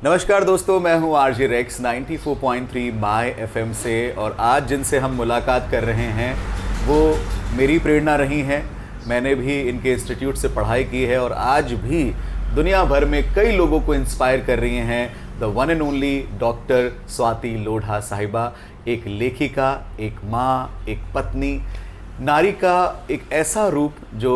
नमस्कार दोस्तों, मैं हूं आरजे रेक्स 94.3 माय एफएम से। और आज जिनसे हम मुलाकात कर रहे हैं वो मेरी प्रेरणा रही हैं। मैंने भी इनके इंस्टीट्यूट से पढ़ाई की है और आज भी दुनिया भर में कई लोगों को इंस्पायर कर रही हैं। The one and only doctor Swati Lodha साहिबा, एक लेखिका, एक माँ, एक पत्नी, नारी का एक ऐसा रूप जो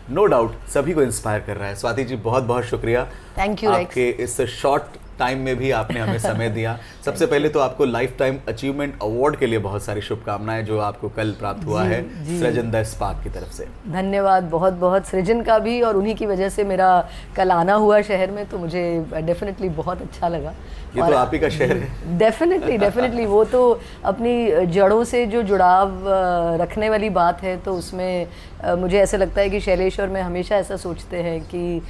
नो डाउट सभी को इंस्पायर कर रहा है। स्वाति जी, बहुत बहुत शुक्रिया। Thank you. आपके इस शॉर्ट टाइम में भी आपने हमें समय दिया। सबसे पहले तो आपको लाइफ टाइम अचीवमेंट अवार्ड के लिए बहुत सारी शुभकामनाएं, जो आपको कल प्राप्त हुआ है सृजन द स्पार्क की तरफ से। धन्यवाद बहुत बहुत सृजन का भी, और उन्हीं की वजह से मेरा कल आना हुआ शहर में, तो मुझे डेफिनेटली बहुत अच्छा लगा। ये तो आप ही का शहर है। डेफिनेटली वो तो अपनी जड़ों से जो जुड़ाव रखने वाली बात है, तो उसमें मुझे ऐसा लगता है कि शैलेश और मैं हमेशा ऐसा सोचते हैं कि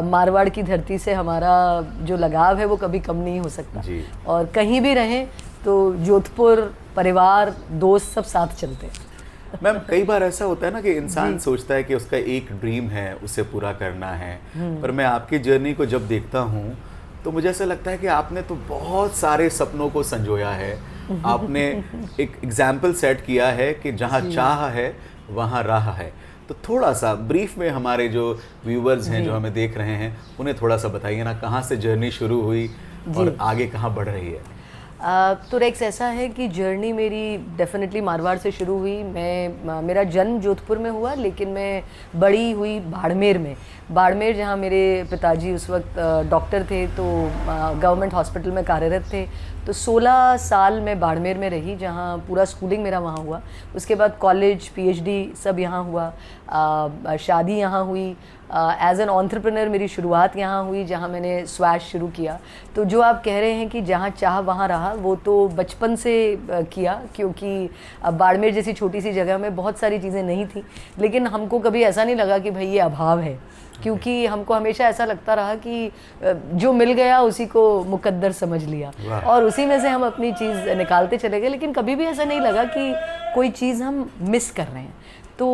मारवाड़ की धरती से हमारा जो लगाव है वो कभी कम नहीं हो सकता जी। और कहीं भी रहें तो जोधपुर, परिवार, दोस्त सब साथ चलते हैं। मैम, कई बार ऐसा होता है ना कि इंसान सोचता है कि उसका एक ड्रीम है, उसे पूरा करना है, पर मैं आपकी जर्नी को जब देखता हूँ तो मुझे ऐसा लगता है कि आपने तो बहुत सारे सपनों को संजोया है। आपने एक एग्जाम्पल सेट किया है कि जहाँ चाह है वहाँ राह है। तो थोड़ा सा ब्रीफ में हमारे जो व्यूवर्स हैं, जो हमें देख रहे हैं, उन्हें थोड़ा सा बताइए ना, कहाँ से जर्नी शुरू हुई और आगे कहाँ बढ़ रही है। तो रेक्स, ऐसा है कि जर्नी मेरी डेफिनेटली मारवाड़ से शुरू हुई। मेरा जन्म जोधपुर में हुआ, लेकिन मैं बड़ी हुई बाड़मेर में। बाड़मेर, जहाँ मेरे पिताजी उस वक्त डॉक्टर थे, तो गवर्नमेंट हॉस्पिटल में कार्यरत थे। तो 16 साल मैं बाड़मेर में रही, जहाँ पूरा स्कूलिंग मेरा वहाँ हुआ। उसके बाद कॉलेज, पीएचडी सब यहाँ हुआ। शादी यहाँ हुई। एज एन एंटरप्रेन्योर मेरी शुरुआत यहाँ हुई, जहाँ मैंने स्वैश शुरू किया। तो जो आप कह रहे हैं कि जहाँ चाह वहाँ रहा, वो तो बचपन से किया, क्योंकि बाड़मेर जैसी छोटी सी जगह में बहुत सारी चीज़ें नहीं थी, लेकिन हमको कभी ऐसा नहीं लगा कि भाई ये अभाव है, क्योंकि हमको हमेशा ऐसा लगता रहा कि जो मिल गया उसी को मुकद्दर समझ लिया और उसी में से हम अपनी चीज़ निकालते चले गए। लेकिन कभी भी ऐसा नहीं लगा कि कोई चीज़ हम मिस कर रहे हैं। तो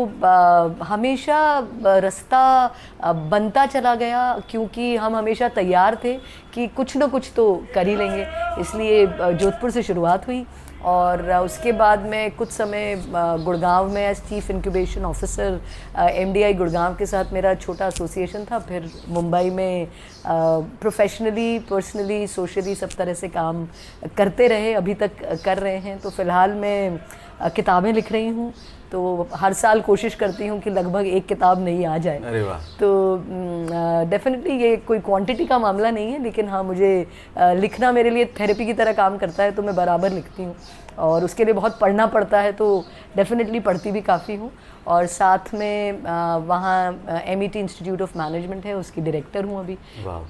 हमेशा रास्ता बनता चला गया, क्योंकि हम हमेशा तैयार थे कि कुछ ना कुछ तो कर ही लेंगे। इसलिए जोधपुर से शुरुआत हुई और उसके बाद मैं कुछ समय गुड़गांव में as chief incubation officer MDI Gurgaon के साथ मेरा छोटा एसोसिएशन था। फिर मुंबई में प्रोफेशनली, पर्सनली, सोशली सब तरह से काम करते रहे, अभी तक कर रहे हैं। तो फ़िलहाल मैं किताबें लिख रही हूँ, तो हर साल कोशिश करती हूँ कि लगभग एक किताब नहीं आ जाए। अरे वाह। तो डेफिनेटली ये कोई क्वांटिटी का मामला नहीं है, लेकिन हाँ, मुझे लिखना मेरे लिए थेरेपी की तरह काम करता है, तो मैं बराबर लिखती हूँ और उसके लिए बहुत पढ़ना पड़ता है, तो डेफिनेटली पढ़ती भी काफ़ी हूँ। और साथ में वहाँ एमईटी इंस्टीट्यूट ऑफ मैनेजमेंट है, उसकी डायरेक्टर हूँ अभी।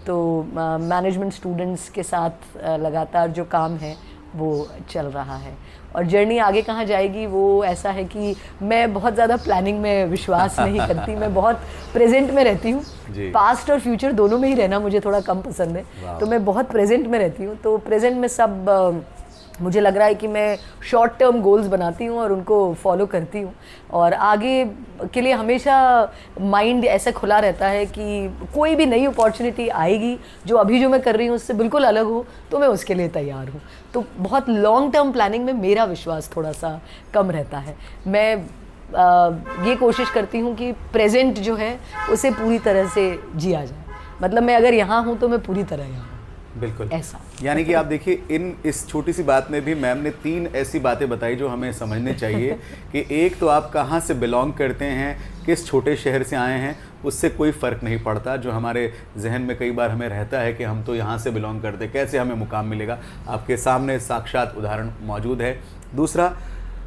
तो मैनेजमेंट स्टूडेंट्स के साथ लगातार जो काम है वो चल रहा है। और जर्नी आगे कहाँ जाएगी, वो ऐसा है कि मैं बहुत ज़्यादा प्लानिंग में विश्वास नहीं करती। मैं बहुत प्रेजेंट में रहती हूँ। पास्ट और फ्यूचर दोनों में ही रहना मुझे थोड़ा कम पसंद है, तो मैं बहुत प्रेजेंट में रहती हूँ। तो प्रेजेंट में सब मुझे लग रहा है कि मैं शॉर्ट टर्म गोल्स बनाती हूँ और उनको फॉलो करती हूँ, और आगे के लिए हमेशा माइंड ऐसा खुला रहता है कि कोई भी नई अपॉर्चुनिटी आएगी जो अभी जो मैं कर रही हूँ उससे बिल्कुल अलग हो, तो मैं उसके लिए तैयार हूँ। तो बहुत लॉन्ग टर्म प्लानिंग में मेरा विश्वास थोड़ा सा कम रहता है। मैं ये कोशिश करती हूँ कि प्रेजेंट जो है उसे पूरी तरह से जिया जाए। मतलब मैं अगर यहाँ हूँ तो मैं पूरी तरह यहाँ हूँ। बिल्कुल ऐसा। यानी कि आप देखिए, इस छोटी सी बात में भी मैम ने 3 ऐसी बातें बताई जो हमें समझने चाहिए कि एक तो आप कहाँ से बिलोंग करते हैं, किस छोटे शहर से आए हैं, उससे कोई फ़र्क नहीं पड़ता। जो हमारे जहन में कई बार हमें रहता है कि हम तो यहाँ से बिलोंग करते, कैसे हमें मुकाम मिलेगा, आपके सामने साक्षात उदाहरण मौजूद है। दूसरा,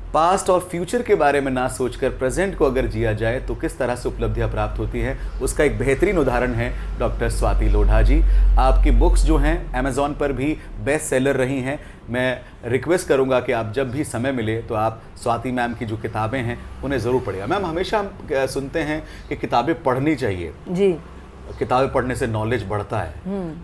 पास्ट और फ्यूचर के बारे में ना सोचकर प्रेजेंट को अगर जिया जाए तो किस तरह से उपलब्धियां प्राप्त होती हैं, उसका एक बेहतरीन उदाहरण है डॉक्टर स्वाति लोढ़ा जी। आपकी बुक्स जो हैं अमेज़ॉन पर भी बेस्ट सेलर रही हैं। मैं रिक्वेस्ट करूंगा कि आप जब भी समय मिले तो आप स्वाति मैम की जो किताबें हैं उन्हें ज़रूर पढ़िएगा। मैम, हमेशा हम सुनते हैं कि किताबें पढ़नी चाहिए जी, किताबें पढ़ने से नॉलेज बढ़ता है,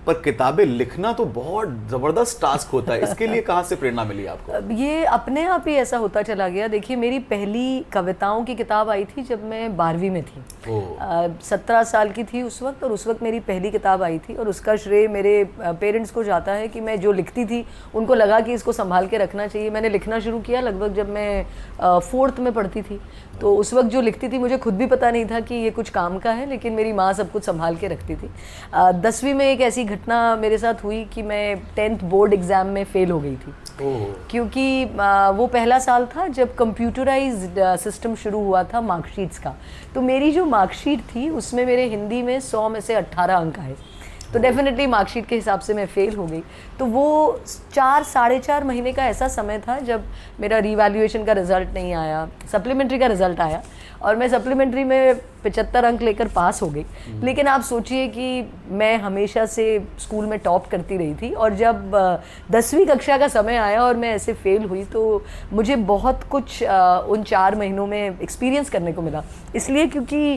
पर किताबें लिखना तो बहुत जबरदस्त टास्क होता है। इसके लिए कहाँ से प्रेरणा मिली आपको? अब ये अपने आप ही ऐसा होता चला गया। देखिए, मेरी पहली कविताओं की किताब आई थी जब मैं 12वीं में थी। 17 साल की थी उस वक्त, और उस वक्त मेरी पहली किताब आई थी। और उसका श्रेय मेरे पेरेंट्स को जाता है कि मैं जो लिखती थी उनको लगा कि इसको संभाल के रखना चाहिए। मैंने लिखना शुरू किया लगभग जब मैं 4th में पढ़ती थी। तो उस वक्त जो लिखती थी मुझे खुद भी पता नहीं था कि ये कुछ काम का है, लेकिन मेरी माँ सब कुछ संभाल के रखती थी। 10वीं में एक ऐसी घटना मेरे साथ हुई कि मैं 10th बोर्ड एग्ज़ाम में फ़ेल हो गई थी। क्योंकि वो पहला साल था जब कंप्यूटराइज्ड सिस्टम शुरू हुआ था मार्कशीट्स का। तो मेरी जो मार्कशीट थी उसमें मेरे हिंदी में 100 में से 18 अंक आए। तो डेफिनेटली मार्कशीट के हिसाब से मैं फ़ेल हो गई। तो वो 4-4.5 महीने का ऐसा समय था जब मेरा रीवैल्यूएशन का रिज़ल्ट नहीं आया, सप्लीमेंट्री का रिज़ल्ट आया, और मैं सप्लीमेंट्री में 75 अंक लेकर पास हो गई। लेकिन आप सोचिए कि मैं हमेशा से स्कूल में टॉप करती रही थी, और जब 10वीं कक्षा का समय आया और मैं ऐसे फेल हुई तो मुझे बहुत कुछ उन 4 महीनों में एक्सपीरियंस करने को मिला। इसलिए क्योंकि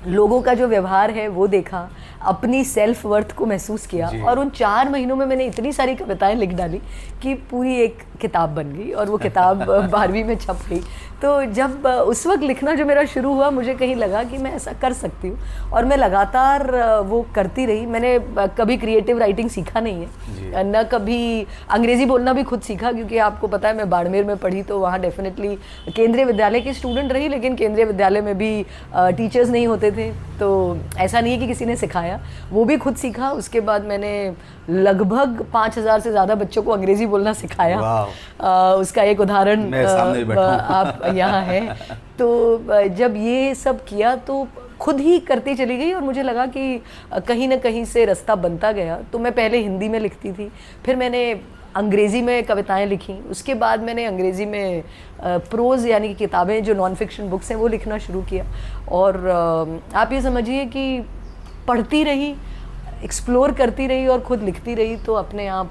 लोगों का जो व्यवहार है वो देखा, अपनी सेल्फ वर्थ को महसूस किया, और उन 4 महीनों में मैंने इतनी सारी कविताएं लिख डाली कि पूरी एक किताब बन गई, और वो किताब 12वीं में छप गई। तो जब उस वक्त लिखना जो मेरा शुरू हुआ, मुझे कहीं लगा कि मैं ऐसा कर सकती हूँ, और मैं लगातार वो करती रही। मैंने कभी क्रिएटिव राइटिंग सीखा नहीं है, न कभी अंग्रेज़ी बोलना भी खुद सीखा, क्योंकि आपको पता है मैं बाड़मेर में पढ़ी, तो वहाँ डेफिनेटली केंद्रीय विद्यालय की स्टूडेंट रही, लेकिन केंद्रीय विद्यालय में भी टीचर्स नहीं होते थे, तो ऐसा नहीं है कि किसी ने सिखाया, वो भी खुद सीखा। उसके बाद मैंने लगभग 5000 से ज़्यादा बच्चों को अंग्रेज़ी बोलना सिखाया। उसका एक उदाहरण आप यहाँ है। तो जब ये सब किया तो खुद ही करती चली गई, और मुझे लगा कि कहीं ना कहीं से रास्ता बनता गया। तो मैं पहले हिंदी में लिखती थी, फिर मैंने अंग्रेज़ी में कविताएं लिखी, उसके बाद मैंने अंग्रेज़ी में प्रोज़ यानी कि किताबें जो नॉन फिक्शन बुक्स हैं वो लिखना शुरू किया। और आप ये समझिए कि पढ़ती रही, एक्सप्लोर करती रही और खुद लिखती रही, तो अपने आप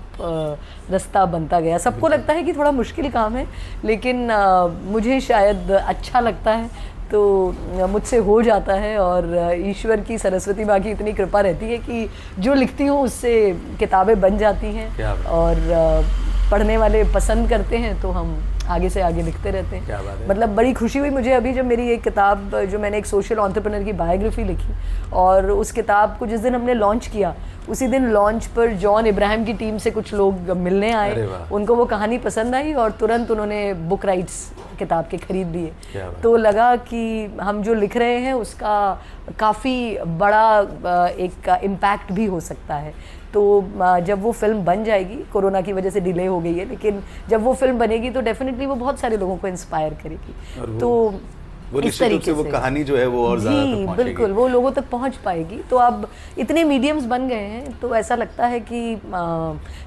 रास्ता बनता गया। सबको लगता है कि थोड़ा मुश्किल काम है, लेकिन मुझे शायद अच्छा लगता है, तो मुझसे हो जाता है। और ईश्वर की, सरस्वती माँ की इतनी कृपा रहती है कि जो लिखती हूँ उससे किताबें बन जाती हैं, और पढ़ने वाले पसंद करते हैं, तो हम आगे से आगे लिखते रहते हैं। क्या बात है। मतलब बड़ी खुशी हुई मुझे अभी जब मेरी एक किताब, जो मैंने एक सोशल एंटरप्रेन्योर की बायोग्राफी लिखी, और उस किताब को जिस दिन हमने लॉन्च किया, उसी दिन लॉन्च पर जॉन इब्राहिम की टीम से कुछ लोग मिलने आए। उनको वो कहानी पसंद आई और तुरंत उन्होंने बुक राइट्स किताब के खरीद लिए। तो लगा कि हम जो लिख रहे हैं उसका काफ़ी बड़ा एक इम्पैक्ट भी हो सकता है। तो जब वो फिल्म बन जाएगी, कोरोना की वजह से डिले हो गई है, लेकिन जब वो फिल्म बनेगी तो डेफिनेटली वो बहुत सारे लोगों को इंस्पायर करेगी। तो वो निश्चित रूप से वो कहानी जो है वो और ज़्यादा तक पहुंचेगी। बिल्कुल, वो लोगों तक पहुंच पाएगी। तो अब इतने मीडियम्स बन गए हैं, तो ऐसा लगता है कि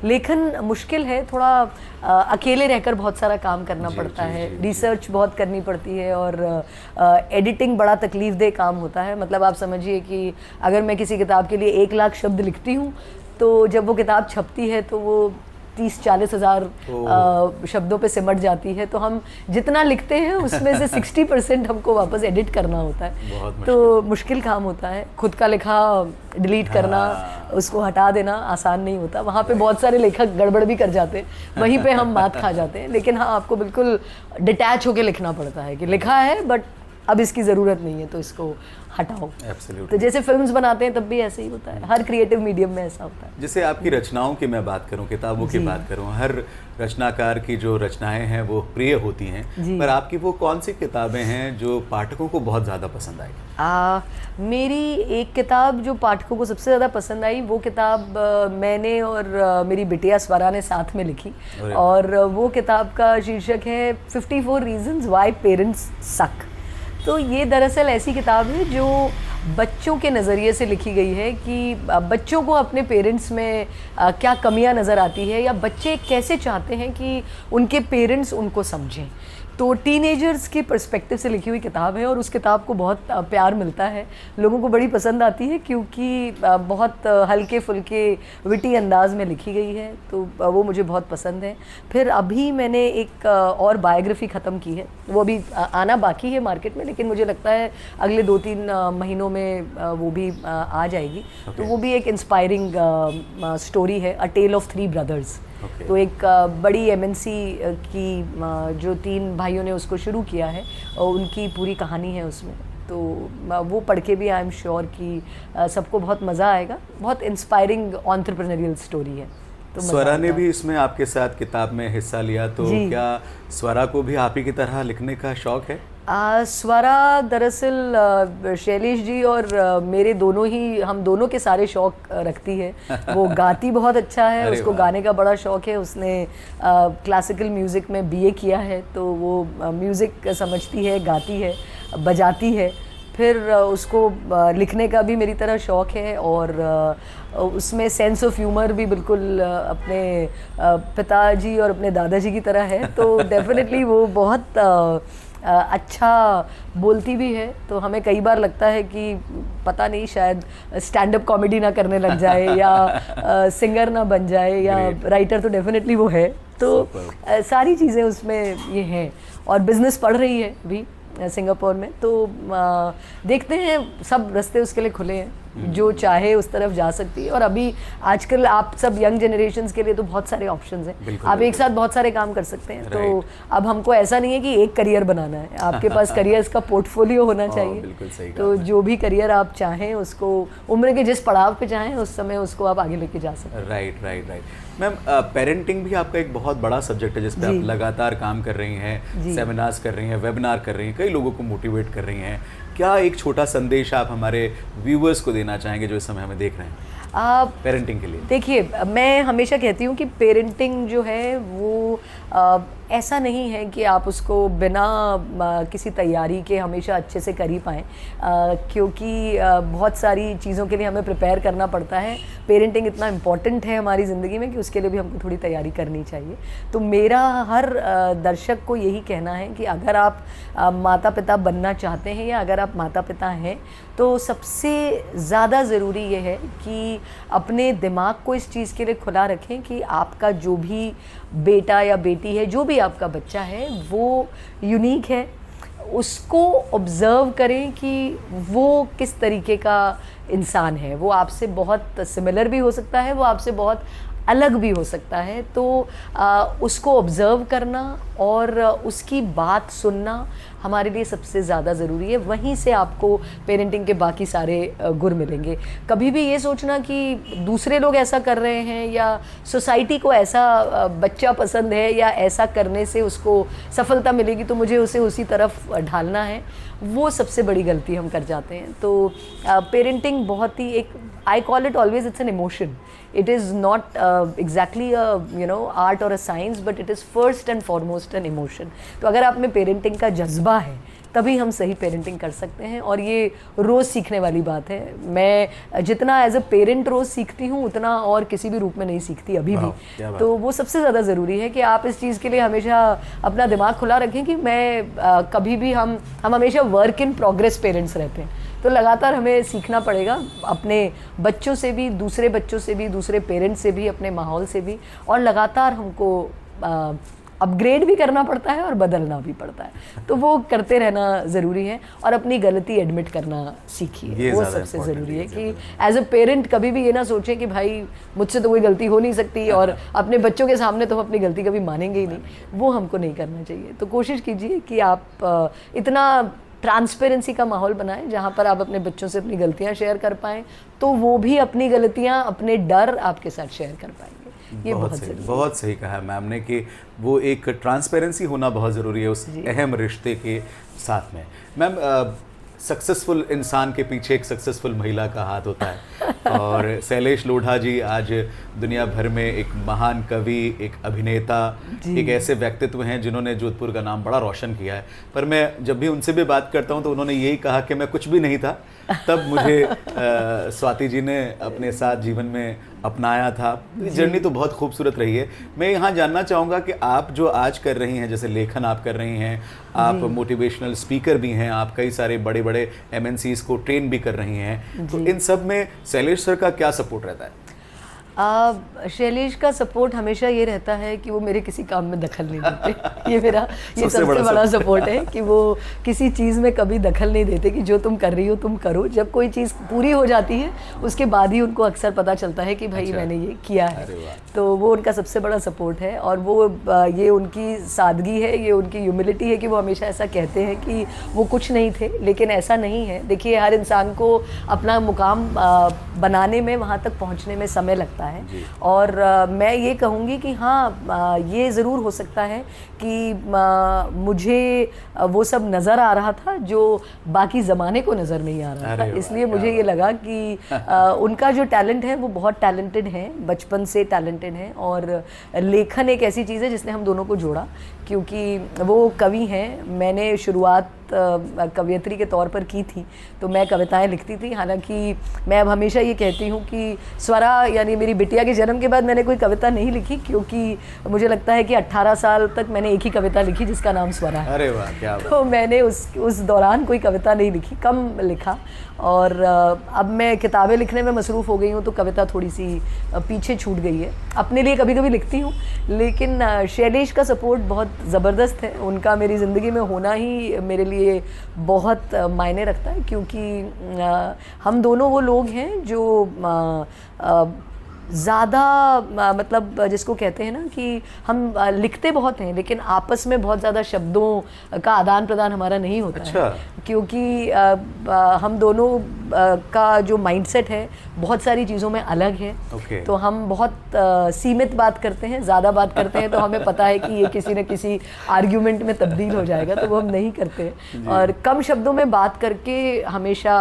लेखन मुश्किल है थोड़ा। अकेले रहकर बहुत सारा काम करना पड़ता है, रिसर्च बहुत करनी पड़ती है, और एडिटिंग बड़ा तकलीफ़देह काम होता है। मतलब आप समझिए कि अगर मैं किसी किताब के लिए 1 लाख शब्द लिखती हूँ, तो जब वो किताब छपती है तो वो 30-40 हज़ार शब्दों पे सिमट जाती है। तो हम जितना लिखते हैं उसमें से 60% हमको वापस एडिट करना होता है। तो मुश्किल काम होता है। खुद का लिखा डिलीट करना, उसको हटा देना आसान नहीं होता। वहाँ पे बहुत सारे लेखक गड़बड़ भी कर जाते हैं, वहीं पे हम मात खा जाते हैं। लेकिन हाँ, आपको बिल्कुल डिटैच होकर लिखना पड़ता है कि लिखा है बट अब इसकी ज़रूरत नहीं है, तो इसको हटाओ। तो जैसे फिल्म्स बनाते हैं तब भी ऐसे ही होता है, हर क्रिएटिव मीडियम में ऐसा होता है। जैसे आपकी रचनाओं की मैं बात करूं, किताबों की बात करूं, हर रचनाकार की जो रचनाएं हैं वो प्रिय होती हैं, पर आपकी वो कौन सी किताबें हैं जो पाठकों को बहुत ज़्यादा पसंद आई? मेरी एक किताब जो पाठकों को सबसे ज़्यादा पसंद आई, वो किताब मैंने और मेरी बिटिया स्वरा ने साथ में लिखी, और वो किताब का शीर्षक है 54 रीजन्स व्हाई पेरेंट्स सक। तो ये दरअसल ऐसी किताब है जो बच्चों के नज़रिए से लिखी गई है कि बच्चों को अपने पेरेंट्स में क्या कमियां नज़र आती है, या बच्चे कैसे चाहते हैं कि उनके पेरेंट्स उनको समझें। तो टीनेजर्स के पर्सपेक्टिव से लिखी हुई किताब है और उस किताब को बहुत प्यार मिलता है, लोगों को बड़ी पसंद आती है क्योंकि बहुत हल्के फुल्के विटी अंदाज में लिखी गई है, तो वो मुझे बहुत पसंद है। फिर अभी मैंने एक और बायोग्राफी ख़त्म की है, वो अभी आना बाकी है मार्केट में, लेकिन मुझे लगता है अगले 2-3 महीनों में वो भी आ जाएगी। तो वो भी एक इंस्पायरिंग स्टोरी है, अ टेल ऑफ 3 ब्रदर्स। तो एक बड़ी एमएनसी की जो 3 भाइयों ने उसको शुरू किया है और उनकी पूरी कहानी है उसमें, तो वो पढ़ के भी आई एम श्योर कि सबको बहुत मज़ा आएगा। बहुत इंस्पायरिंग एंटरप्रेन्योरियल स्टोरी है। तो स्वरा ने भी इसमें आपके साथ किताब में हिस्सा लिया, तो क्या स्वरा को भी आप ही की तरह लिखने का शौक है? स्वरा दरअसल शैलेश जी और मेरे दोनों ही, हम दोनों के सारे शौक रखती है। वो गाती बहुत अच्छा है, उसको गाने का बड़ा शौक है, उसने क्लासिकल म्यूज़िक में बीए किया है, तो वो म्यूज़िक समझती है, गाती है, बजाती है। फिर उसको लिखने का भी मेरी तरह शौक है और उसमें सेंस ऑफ ह्यूमर भी बिल्कुल अपने पिताजी और अपने दादाजी की तरह है, तो डेफिनेटली वो बहुत अच्छा बोलती भी है। तो हमें कई बार लगता है कि पता नहीं शायद स्टैंड अप कॉमेडी ना करने लग जाए या सिंगर ना बन जाए या राइटर, तो डेफिनेटली वो है। तो सारी चीज़ें उसमें ये हैं और बिज़नेस पढ़ रही है भी सिंगापुर में, तो देखते हैं, सब रास्ते उसके लिए खुले हैं, जो चाहे उस तरफ जा सकती है। और अभी आजकल आप सब यंग जनरेशन्स के लिए तो बहुत सारे ऑप्शंस हैं, आप एक साथ बहुत सारे काम कर सकते हैं। तो अब हमको ऐसा नहीं है कि एक करियर बनाना है, आपके पास करियर्स का पोर्टफोलियो होना चाहिए। तो जो भी करियर आप चाहें उसको उम्र के जिस पड़ाव पे चाहें उस समय उसको आप आगे लेके जा सकते हैं। राइट। मैम, पेरेंटिंग भी आपका एक बहुत बड़ा सब्जेक्ट है जिस पे आप लगातार काम कर रही हैं, सेमिनार्स कर रही हैं, वेबिनार कर रही हैं, कई लोगों को मोटिवेट कर रही हैं। क्या एक छोटा संदेश आप हमारे व्यूअर्स को देना चाहेंगे जो इस समय हमें देख रहे हैं पेरेंटिंग के लिए? देखिए, मैं हमेशा कहती हूँ कि पेरेंटिंग जो है वो ऐसा नहीं है कि आप उसको बिना किसी तैयारी के हमेशा अच्छे से कर ही पाएँ, क्योंकि बहुत सारी चीज़ों के लिए हमें प्रिपेयर करना पड़ता है। पेरेंटिंग इतना इम्पॉर्टेंट है हमारी ज़िंदगी में कि उसके लिए भी हमको थोड़ी तैयारी करनी चाहिए। तो मेरा हर दर्शक को यही कहना है कि अगर आप माता पिता बनना चाहते हैं या अगर आप माता पिता हैं, तो सबसे ज़्यादा ज़रूरी ये है कि अपने दिमाग को इस चीज़ के लिए खुला रखें कि आपका जो भी बेटा या बेटी है, जो भी आपका बच्चा है, वो यूनिक है। उसको ऑब्ज़र्व करें कि वो किस तरीके का इंसान है। वो आपसे बहुत सिमिलर भी हो सकता है, वो आपसे बहुत अलग भी हो सकता है। तो उसको ऑब्ज़र्व करना और उसकी बात सुनना हमारे लिए सबसे ज़्यादा ज़रूरी है। वहीं से आपको पेरेंटिंग के बाकी सारे गुर मिलेंगे। कभी भी ये सोचना कि दूसरे लोग ऐसा कर रहे हैं या सोसाइटी को ऐसा बच्चा पसंद है या ऐसा करने से उसको सफलता मिलेगी तो मुझे उसे उसी तरफ ढालना है, वो सबसे बड़ी गलती हम कर जाते हैं। तो पेरेंटिंग बहुत ही एक, I call it always, it's an emotion. It is not exactly a art or a science, but it is first and foremost an emotion. तो अगर आप में पेरेंटिंग का जज्बा है तभी हम सही पेरेंटिंग कर सकते हैं, और ये रोज़ सीखने वाली बात है। मैं जितना एज अ पेरेंट रोज़ सीखती हूँ उतना और किसी भी रूप में नहीं सीखती अभी भी। तो वो सबसे ज़्यादा ज़रूरी है कि आप इस चीज़ के लिए हमेशा अपना दिमाग खुला रखें कि मैं कभी भी हम हमेशा वर्क इन प्रोग्रेस पेरेंट्स रहते हैं। तो लगातार हमें सीखना पड़ेगा अपने बच्चों से भी, दूसरे बच्चों से भी, दूसरे पेरेंट्स से भी, अपने माहौल से भी, और लगातार हमको अपग्रेड भी करना पड़ता है और बदलना भी पड़ता है। तो वो करते रहना ज़रूरी है और अपनी गलती एडमिट करना सीखिए, वो सबसे ज़रूरी है कि एज अ पेरेंट कभी भी ये ना सोचें कि भाई मुझसे तो कोई गलती हो नहीं सकती, और अपने बच्चों के सामने तो हम अपनी गलती कभी मानेंगे ही नहीं। वो हमको नहीं करना चाहिए। तो कोशिश कीजिए कि आप इतना ट्रांसपेरेंसी का माहौल बनाएं जहाँ पर आप अपने बच्चों से अपनी गलतियाँ शेयर कर पाएँ, तो वो भी अपनी गलतियाँ, अपने डर आपके साथ शेयर कर पाएंगे। ये बहुत सही कहा मैम ने कि वो एक ट्रांसपेरेंसी होना बहुत ज़रूरी है उस अहम रिश्ते के साथ में। मैम, सक्सेसफुल इंसान के पीछे एक सक्सेसफुल महिला का हाथ होता है और शैलेश लोढ़ा जी आज दुनिया भर में एक महान कवि, एक अभिनेता, एक ऐसे व्यक्तित्व हैं जिन्होंने जोधपुर का नाम बड़ा रोशन किया है। पर मैं जब भी उनसे भी बात करता हूं तो उन्होंने यही कहा कि मैं कुछ भी नहीं था, तब मुझे स्वाति जी ने अपने साथ जीवन में अपनाया था। जर्नी तो बहुत खूबसूरत रही है। मैं यहाँ जानना चाहूँगा कि आप जो आज कर रही हैं, जैसे लेखन आप कर रही हैं, आप मोटिवेशनल स्पीकर भी हैं, आप कई सारे बड़े बड़े MNCs को ट्रेन भी कर रही हैं, तो इन सब में शैलेश सर का क्या सपोर्ट रहता है? शैलेश का सपोर्ट हमेशा ये रहता है कि वो मेरे किसी काम में दखल नहीं देते। ये सबसे बड़ा सपोर्ट है कि वो किसी चीज़ में कभी दखल नहीं देते कि जो तुम कर रही हो तुम करो। जब कोई चीज़ पूरी हो जाती है उसके बाद ही उनको अक्सर पता चलता है कि भाई मैंने ये किया है। तो वो उनका सबसे बड़ा सपोर्ट है। और वो ये उनकी सादगी है, ये उनकी ह्यूमिलिटी है कि वो हमेशा ऐसा कहते हैं कि वो कुछ नहीं थे, लेकिन ऐसा नहीं है। देखिए, हर इंसान को अपना मुकाम बनाने में, वहाँ तक पहुँचने में समय लगता है। और मैं ये कहूँगी कि हाँ, ये ज़रूर हो सकता है कि मुझे वो सब नज़र आ रहा था जो बाकी ज़माने को नज़र नहीं आ रहा था। इसलिए मुझे ये लगा कि उनका जो टैलेंट है वो बहुत टैलेंटेड है, बचपन से टैलेंटेड है। और लेखन एक ऐसी चीज़ है जिसने हम दोनों को जोड़ा, क्योंकि वो कवि हैं। मैंने शुरुआत कवयित्री के तौर पर की थी, तो मैं कविताएं लिखती थी। हालांकि मैं अब हमेशा ये कहती हूँ कि स्वरा, यानी मेरी बिटिया के जन्म के बाद मैंने कोई कविता नहीं लिखी, क्योंकि मुझे लगता है कि 18 साल तक मैंने एक ही कविता लिखी जिसका नाम स्वरा है। अरे वाह, क्या बात। तो मैंने उस दौरान कोई कविता नहीं लिखी, कम लिखा। और अब मैं किताबें लिखने में मसरूफ़ हो गई हूँ, तो कविता थोड़ी सी पीछे छूट गई है। अपने लिए कभी कभी लिखती हूँ, लेकिन शैलेश का सपोर्ट बहुत ज़बरदस्त है। उनका मेरी ज़िंदगी में होना ही मेरे लिए बहुत मायने रखता है, क्योंकि हम दोनों वो लोग हैं जो ज़्यादा मतलब जिसको कहते हैं ना कि हम लिखते बहुत हैं, लेकिन आपस में बहुत ज़्यादा शब्दों का आदान प्रदान हमारा नहीं होता है, क्योंकि हम दोनों का जो माइंडसेट है बहुत सारी चीज़ों में अलग है। तो हम बहुत सीमित बात करते हैं, ज़्यादा बात करते हैं तो हमें पता है कि ये किसी न किसी आर्ग्यूमेंट में तब्दील हो जाएगा, तो वो हम नहीं करते। और कम शब्दों में बात करके हमेशा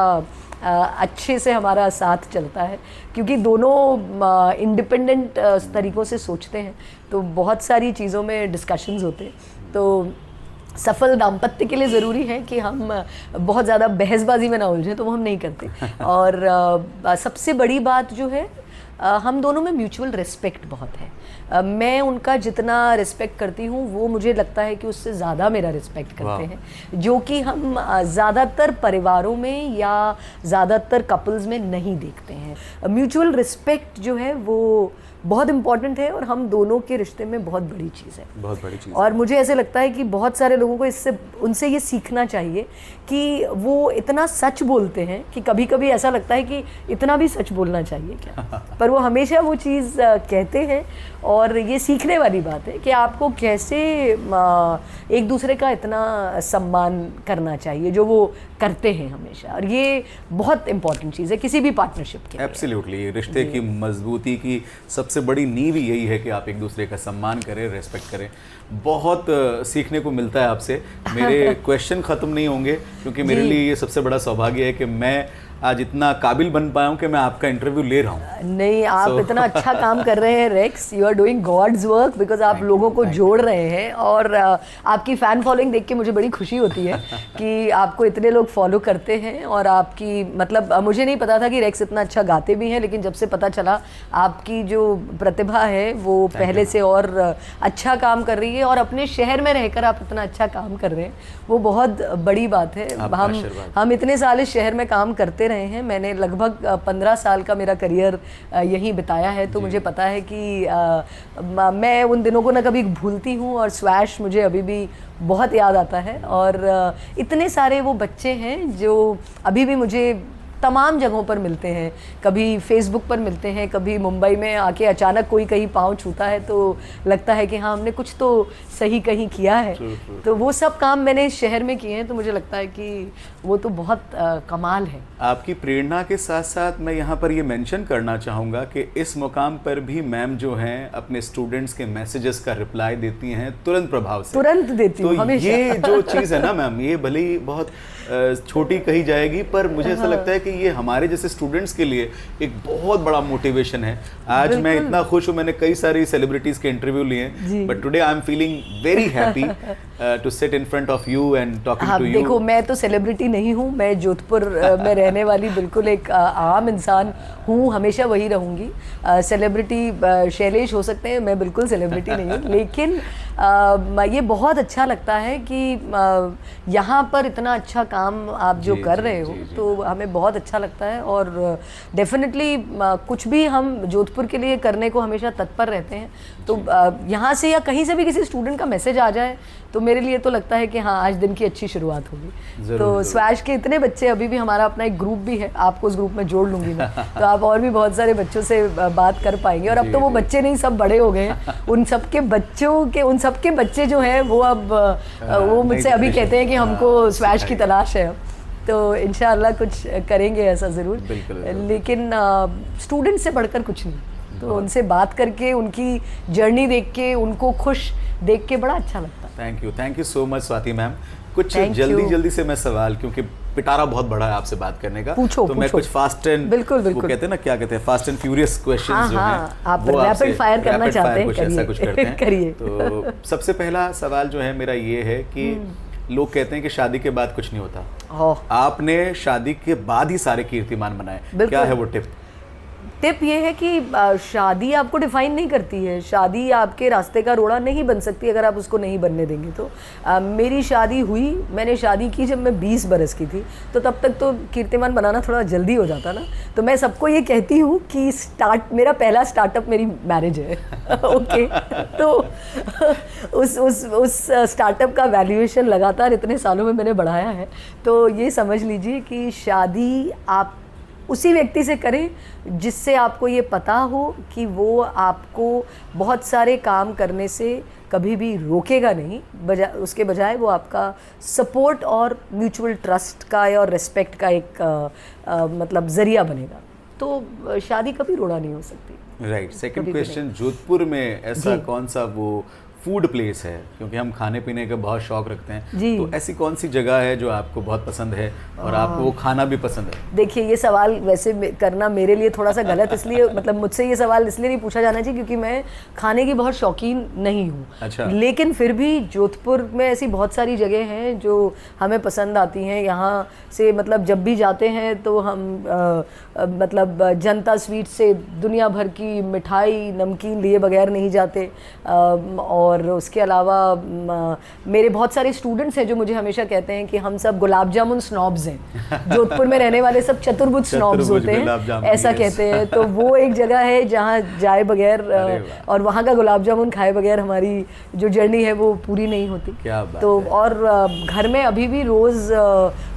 अच्छे से हमारा साथ चलता है, क्योंकि दोनों इंडिपेंडेंट तरीक़ों से सोचते हैं, तो बहुत सारी चीज़ों में डिस्कशंस होते हैं। तो सफल दाम्पत्य के लिए ज़रूरी है कि हम बहुत ज़्यादा बहसबाजी में ना उलझें, तो वो हम नहीं करते। और सबसे बड़ी बात जो है, हम दोनों में म्यूचुअल रिस्पेक्ट बहुत है। मैं उनका जितना रिस्पेक्ट करती हूँ, वो मुझे लगता है कि उससे ज़्यादा मेरा रिस्पेक्ट करते हैं, जो कि हम ज़्यादातर परिवारों में या ज़्यादातर कपल्स में नहीं देखते हैं। म्यूचुअल रिस्पेक्ट जो है वो बहुत इम्पॉर्टेंट है, और हम दोनों के रिश्ते में बहुत बड़ी चीज़ है, बहुत बड़ी चीज़। और मुझे ऐसे लगता है कि बहुत सारे लोगों को उनसे ये सीखना चाहिए कि वो इतना सच बोलते हैं कि कभी कभी ऐसा लगता है कि इतना भी सच बोलना चाहिए क्या, पर वो हमेशा वो चीज़ कहते हैं। और ये सीखने वाली बात है कि आपको कैसे एक दूसरे का इतना सम्मान करना चाहिए जो वो करते हैं हमेशा, और ये बहुत इंपॉर्टेंट चीज़ है किसी भी पार्टनरशिप के। एब्सोल्युटली, रिश्ते की मजबूती की सबसे बड़ी नींव यही है कि आप एक दूसरे का सम्मान करें, रेस्पेक्ट करें। बहुत सीखने को मिलता है आपसे। मेरे क्वेश्चन ख़त्म नहीं होंगे, क्योंकि मेरे लिए ये सबसे बड़ा सौभाग्य है कि मैं आज इतना काबिल बन पाया हूँ कि मैं आपका इंटरव्यू ले रहा हूँ। नहीं, आप इतना अच्छा काम कर रहे हैं Rex, you are doing God's work, because आप लोगों को जोड़ रहे हैं। और आपकी फ़ैन फॉलोइंग देख के मुझे बड़ी खुशी होती है कि आपको इतने लोग फॉलो करते हैं। और आपकी मतलब मुझे नहीं पता था कि रेक्स इतना अच्छा गाते भी हैं, लेकिन जब से पता चला आपकी जो प्रतिभा है वो पहले से और अच्छा काम कर रही है, और अपने शहर में रहकर आप इतना अच्छा काम कर रहे हैं, वो बहुत बड़ी बात है। हम इतने साल इस शहर में काम करते रहे हैं। मैंने लगभग 15 साल का मेरा करियर यहीं बिताया है, तो मुझे पता है कि मैं उन दिनों को ना कभी भूलती हूँ, और स्वैश मुझे अभी भी बहुत याद आता है। और इतने सारे वो बच्चे हैं जो अभी भी मुझे तमाम जगहों पर मिलते हैं, कभी फेसबुक पर मिलते हैं, कभी मुंबई में आके अचानक कोई कहीं पाँव छूता है तो लगता है कि हाँ, हमने कुछ तो सही कहीं किया है। तो वो सब काम मैंने शहर में किए हैं, तो मुझे लगता है कि वो तो बहुत कमाल है। आपकी प्रेरणा के साथ साथ मैं यहाँ पर ये मेंशन करना चाहूँगा कि इस मुकाम पर भी मैम जो हैं अपने स्टूडेंट्स के मैसेजेस का रिप्लाई देती हैं तुरंत प्रभाव से, तुरंत देती हूँ हमेशा। ये जो चीज़ है ना मैम, ये भले ही बहुत छोटी कही जाएगी, पर मुझे ऐसा लगता है कि ये हमारे जैसे स्टूडेंट्स के लिए एक बहुत बड़ा मोटिवेशन है। आज मैं इतना खुश हूँ, मैंने कई सारी सेलिब्रिटीज के इंटरव्यू लिए, but today I am feeling very happy to sit in front of you and talking to you. देखो, मैं तो सेलिब्रिटी नहीं हूँ, मैं जोधपुर में रहने वाली बिल्कुल एक आम इंसान हूँ, हमेशा वही रहूँगी। सेलिब्रिटी शैलेश हो सकते हैं, मैं बिल्कुल सेलिब्रिटी नहीं हूँ, लेकिन ये बहुत अच्छा लगता है कि यहाँ पर इतना अच्छा काम आप जो कर रहे हो, तो हमें बहुत अच्छा लगता है। और डेफिनेटली कुछ भी हम जोधपुर के लिए करने को हमेशा तत्पर रहते हैं। तो यहाँ से या कहीं से भी किसी स्टूडेंट का मैसेज आ जाए तो मेरे लिए तो लगता है कि हाँ, आज दिन की अच्छी शुरुआत होगी। तो स्वैश के इतने बच्चे, अभी भी हमारा अपना एक ग्रुप भी है, आपको उस ग्रुप में जोड़ लूँगी मैं, तो आप और भी बहुत सारे बच्चों से बात कर पाएंगे। और अब तो वो बच्चे नहीं, सब बड़े हो गए हैं। उन सबके बच्चे जो हैं वो अब वो मुझसे अभी कहते हैं कि हमको स्वैश की तलाश है। तो इंशाअल्लाह कुछ करेंगे ऐसा ज़रूर, लेकिन स्टूडेंट से बढ़कर कुछ नहीं। तो उनसे बात करके, उनकी जर्नी देख के, उनको खुश देख के बड़ा अच्छा लगता है। Thank you so much Swati ma'am. कुछ जल्दी से मैं सवाल, क्योंकि पिटारा बहुत बड़ा है आपसे बात करने का, पूछो, तो मैं कुछ फास्ट एंड बिल्कुल वो कहते हैं ना, क्या कहते हैं, फास्ट एंड फ्यूरियस क्वेश्चंस जो हैं, आप रैपिड फायर करना चाहते हैं, कुछ ऐसा कुछ करते हैं। करिए। तो सबसे पहला सवाल जो है मेरा ये है कि लोग कहते हैं कि शादी के बाद कुछ नहीं होता, आपने शादी के बाद ही सारे कीर्तिमान बनाए, क्या है वो टिप? टिप ये है कि शादी आपको डिफाइन नहीं करती है, शादी आपके रास्ते का रोड़ा नहीं बन सकती अगर आप उसको नहीं बनने देंगे। तो मेरी शादी हुई, मैंने शादी की जब मैं 20 बरस की थी, तो तब तक तो कीर्तिमान बनाना थोड़ा जल्दी हो जाता ना। तो मैं सबको ये कहती हूँ कि मेरा पहला स्टार्टअप मेरी मैरिज है। ओके, तो उस स्टार्टअप का वैल्यूएशन लगातार इतने सालों में मैंने बढ़ाया है। तो ये समझ लीजिए कि शादी आप उसी व्यक्ति से करें जिससे आपको ये पता हो कि वो आपको बहुत सारे काम करने से कभी भी रोकेगा नहीं, उसके बजाय वो आपका सपोर्ट और म्यूचुअल ट्रस्ट का और रिस्पेक्ट का एक मतलब ज़रिया बनेगा। तो शादी कभी रोड़ा नहीं हो सकती। राइट। सेकंड क्वेश्चन, जोधपुर में ऐसा कौन सा वो फूड प्लेस है, क्योंकि हम खाने पीने का बहुत शौक रखते हैं, तो ऐसी कौन सी जगह है जो आपको बहुत पसंद है और आपको वो खाना भी पसंद है? देखिए, ये सवाल वैसे करना मेरे लिए थोड़ा सा गलत, इसलिए मतलब मुझसे ये सवाल इसलिए नहीं पूछा जाना चाहिए क्योंकि मैं खाने की बहुत शौकीन नहीं हूँ। अच्छा। लेकिन फिर भी जोधपुर में ऐसी बहुत सारी जगह हैं जो हमें पसंद आती हैं। यहाँ से मतलब जब भी जाते हैं तो हम मतलब जनता स्वीट से दुनिया भर की मिठाई, नमकीन लिए बगैर नहीं जाते। और उसके अलावा मेरे बहुत सारे स्टूडेंट्स हैं जो मुझे हमेशा कहते हैं कि हम सब गुलाब जामुन स्नॉब्स हैं। जोधपुर में रहने वाले सब चतुर्भुज स्नॉब्स होते हैं, ऐसा कहते हैं। तो वो एक जगह है जहाँ जाए बगैर और वहाँ का गुलाब जामुन खाए बगैर हमारी जो जर्नी है वो पूरी नहीं होती। क्या बात तो है। और घर में अभी भी रोज़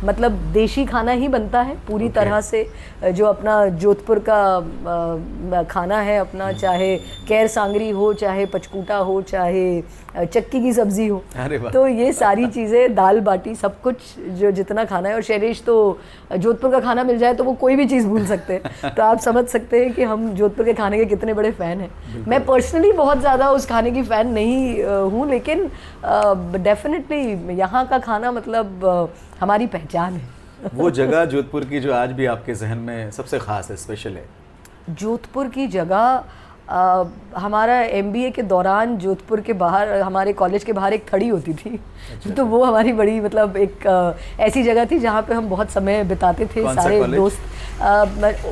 मतलब देशी खाना ही बनता है पूरी तरह से, जो अपना जोधपुर का खाना है अपना, चाहे कैर सांगरी हो, चाहे पचकूटा हो, चाहे चक्की की सब्जी हो, तो ये सारी चीज़ें, दाल बाटी, सब कुछ जो जितना खाना है। और शैलेश तो जोधपुर का खाना मिल जाए तो वो कोई भी चीज़ भूल सकते हैं। तो आप समझ सकते हैं कि हम जोधपुर के खाने के कितने बड़े फ़ैन हैं। मैं पर्सनली बहुत ज़्यादा उस खाने की फ़ैन नहीं हूँ, लेकिन डेफिनेटली यहाँ का खाना मतलब हमारी पहचान है। वो जगह जोधपुर की जो आज भी आपके जहन में सबसे ख़ास है, स्पेशल है? जोधपुर की जगह हमारा MBA के दौरान जोधपुर के बाहर, हमारे कॉलेज के बाहर एक थड़ी होती थी। तो वो हमारी बड़ी मतलब एक ऐसी जगह थी जहाँ पे हम बहुत समय बिताते थे सारे दोस्त।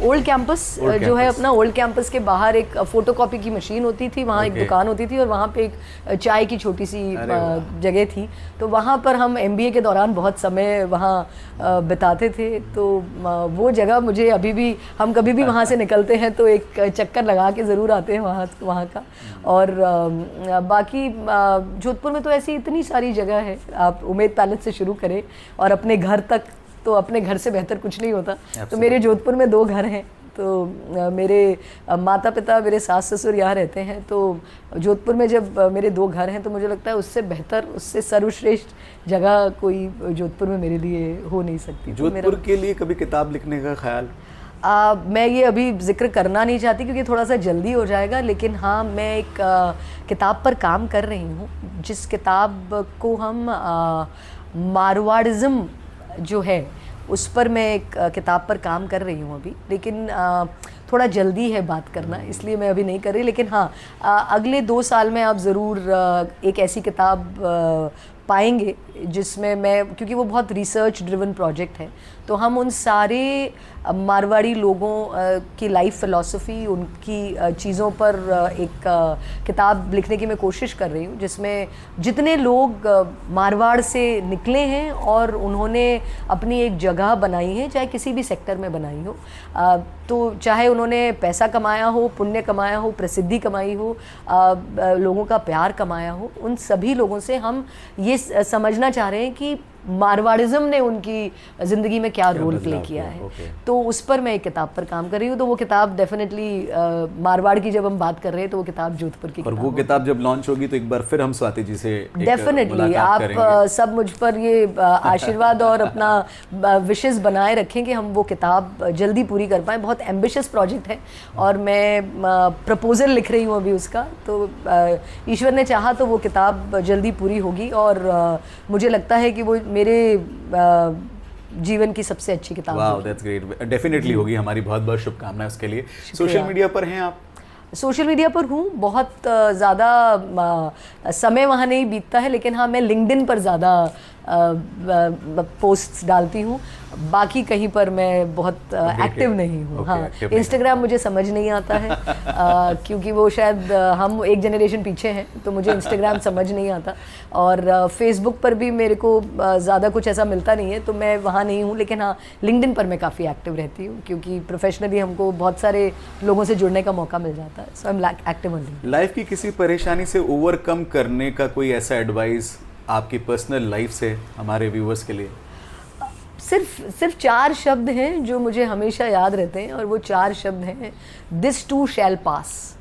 ओल्ड कैंपस जो है अपना, ओल्ड कैंपस के बाहर एक फ़ोटोकॉपी की मशीन होती थी, वहाँ एक दुकान होती थी और वहाँ पे एक चाय की छोटी सी जगह थी। तो वहाँ पर हम MBA के दौरान बहुत समय वहाँ बिताते थे। तो वो जगह मुझे अभी भी, हम कभी भी वहाँ से निकलते हैं तो एक चक्कर लगा के ज़रूर आते हैं वहाँ का। और बाकी जोधपुर में तो ऐसी इतनी सारी जगह है, आप उमेद पैलेस से शुरू करें और अपने घर तक, तो अपने घर से बेहतर कुछ नहीं होता। तो मेरे जोधपुर में 2 घर हैं। तो मेरे माता पिता, मेरे सास ससुर यहाँ रहते हैं। तो जोधपुर में जब मेरे 2 घर हैं तो मुझे लगता है उससे बेहतर, उससे सर्वश्रेष्ठ जगह कोई जोधपुर में मेरे लिए हो नहीं सकती। जोधपुर के लिए कभी किताब लिखने का ख्याल? मैं ये अभी जिक्र करना नहीं चाहती क्योंकि थोड़ा सा जल्दी हो जाएगा, लेकिन हाँ, मैं एक किताब पर काम कर रही हूँ जिस किताब को हम मारवाड़िज़म जो है उस पर मैं एक किताब पर काम कर रही हूँ अभी, लेकिन थोड़ा जल्दी है बात करना, इसलिए मैं अभी नहीं कर रही। लेकिन हाँ, अगले 2 साल में आप ज़रूर एक ऐसी किताब पाएंगे जिसमें मैं, क्योंकि वो बहुत रिसर्च ड्रिवन प्रोजेक्ट है, तो हम उन सारे मारवाड़ी लोगों की लाइफ फिलॉसफी, उनकी चीज़ों पर एक किताब लिखने की मैं कोशिश कर रही हूँ, जिसमें जितने लोग मारवाड़ से निकले हैं और उन्होंने अपनी एक जगह बनाई है, चाहे किसी भी सेक्टर में बनाई हो, तो चाहे उन्होंने पैसा कमाया हो, पुण्य कमाया हो, प्रसिद्धि कमाई हो, लोगों का प्यार कमाया हो, उन सभी लोगों से हम ये समझना चाह रहे हैं कि मारवाड़िज्म ने उनकी ज़िंदगी में क्या रोल प्ले किया है। तो उस पर मैं एक किताब पर काम कर रही हूँ। तो वो किताब डेफिनेटली, मारवाड़ की जब हम बात कर रहे हैं तो वो किताब जोधपुर की और वो किताब जब लॉन्च होगी तो एक बार फिर हम स्वाति जी से डेफिनेटली आप सब मुझ पर ये आशीर्वाद और अपना विशेष बनाए रखें कि हम वो किताब जल्दी पूरी कर पाएँ। बहुत एम्बिशियस प्रोजेक्ट है और मैं प्रपोजल लिख रही हूँ अभी उसका, तो ईश्वर ने चाहा तो वो किताब जल्दी पूरी होगी और मुझे लगता है कि वो मेरे जीवन की सबसे अच्छी किताब वाओ, दैट्स ग्रेट। डेफिनेटली होगी, हमारी बहुत बहुत शुभकामनाएं उसके लिए। सोशल मीडिया पर हैं आप? सोशल मीडिया पर हूँ, बहुत ज़्यादा समय वहाँ नहीं बीतता है, लेकिन हाँ मैं लिंक्डइन पर ज़्यादा पोस्ट्स डालती हूँ, बाकी कहीं पर मैं बहुत एक्टिव नहीं हूँ। हाँ, इंस्टाग्राम मुझे समझ नहीं आता है क्योंकि वो शायद हम एक जनरेशन पीछे हैं, तो मुझे इंस्टाग्राम समझ नहीं आता, और फेसबुक पर भी मेरे को ज़्यादा कुछ ऐसा मिलता नहीं है, तो मैं वहाँ नहीं हूँ। लेकिन हाँ, लिंक्डइन पर मैं काफ़ी एक्टिव रहती हूँ क्योंकि प्रोफेशनली हमको बहुत सारे लोगों से जुड़ने का मौका मिल जाता है। So I am active on LinkedIn. Life की किसी परेशानी से ओवरकम करने का कोई ऐसा एडवाइस आपकी पर्सनल लाइफ से हमारे व्यूअर्स के लिए? सिर्फ 4 शब्द हैं जो मुझे हमेशा याद रहते हैं, और वो 4 शब्द हैं, दिस टू शैल पास।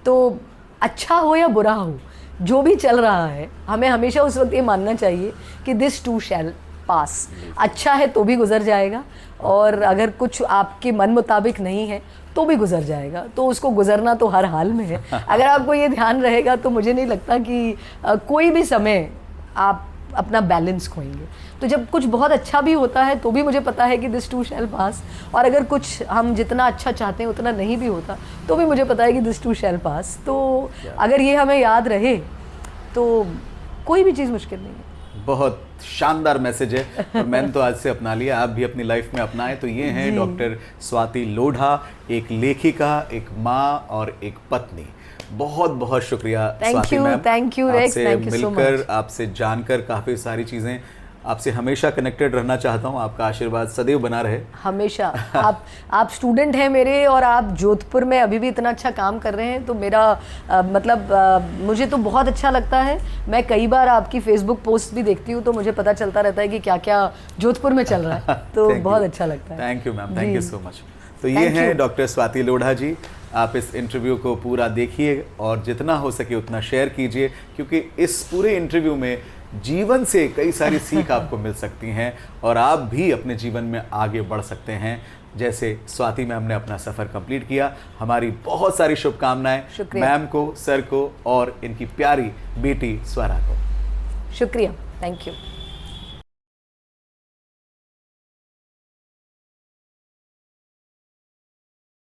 तो अच्छा हो या बुरा हो, जो भी चल रहा है, हमें हमेशा उस वक्त ये मानना चाहिए कि दिस टू शैल पास। अच्छा है तो भी गुजर जाएगा, और अगर कुछ आपके मन मुताबिक नहीं है तो भी गुजर जाएगा। तो उसको गुजरना तो हर हाल में है। अगर आपको ये ध्यान रहेगा तो मुझे नहीं लगता कि कोई भी समय आप अपना बैलेंस खोएंगे। तो जब कुछ बहुत अच्छा भी होता है तो भी मुझे पता है कि दिस टू शैल पास, और अगर कुछ हम जितना अच्छा चाहते हैं उतना नहीं भी होता तो भी मुझे पता है कि दिस टू शैल पास। तो अगर ये हमें याद रहे तो कोई भी चीज़ मुश्किल नहीं है। बहुत शानदार मैसेज है, और मैंने तो आज से अपना लिया, आप भी अपनी लाइफ में अपनाएं। तो ये हैं डॉक्टर स्वाति लोढ़ा, एक लेखिका, एक माँ और एक पत्नी। बहुत बहुत शुक्रिया Swati ma'am, thank you Rex, आपसे मिलकर, आपसे जानकर काफ़ी सारी चीज़ें। आपसे हमेशा कनेक्टेड रहना चाहता हूँ, आपका आशीर्वाद सदैव बना रहे हमेशा। आप स्टूडेंट हैं मेरे, और आप जोधपुर में अभी भी इतना अच्छा काम कर रहे हैं, तो मेरा मुझे तो बहुत अच्छा लगता है। मैं कई बार आपकी फेसबुक पोस्ट भी देखती हूँ, तो मुझे पता चलता रहता है कि क्या क्या जोधपुर में चल रहा है, तो बहुत अच्छा लगता है। Thank you ma'am, thank you so much. तो ये हैं डॉक्टर स्वाति लोढ़ा जी। आप इस इंटरव्यू को पूरा देखिए और जितना हो सके उतना शेयर कीजिए, क्योंकि इस पूरे इंटरव्यू में जीवन से कई सारी सीख आपको मिल सकती हैं और आप भी अपने जीवन में आगे बढ़ सकते हैं, जैसे स्वाति मैम ने अपना सफ़र कंप्लीट किया। हमारी बहुत सारी शुभकामनाएं मैम को, सर को और इनकी प्यारी बेटी स्वरा को। शुक्रिया, थैंक यू।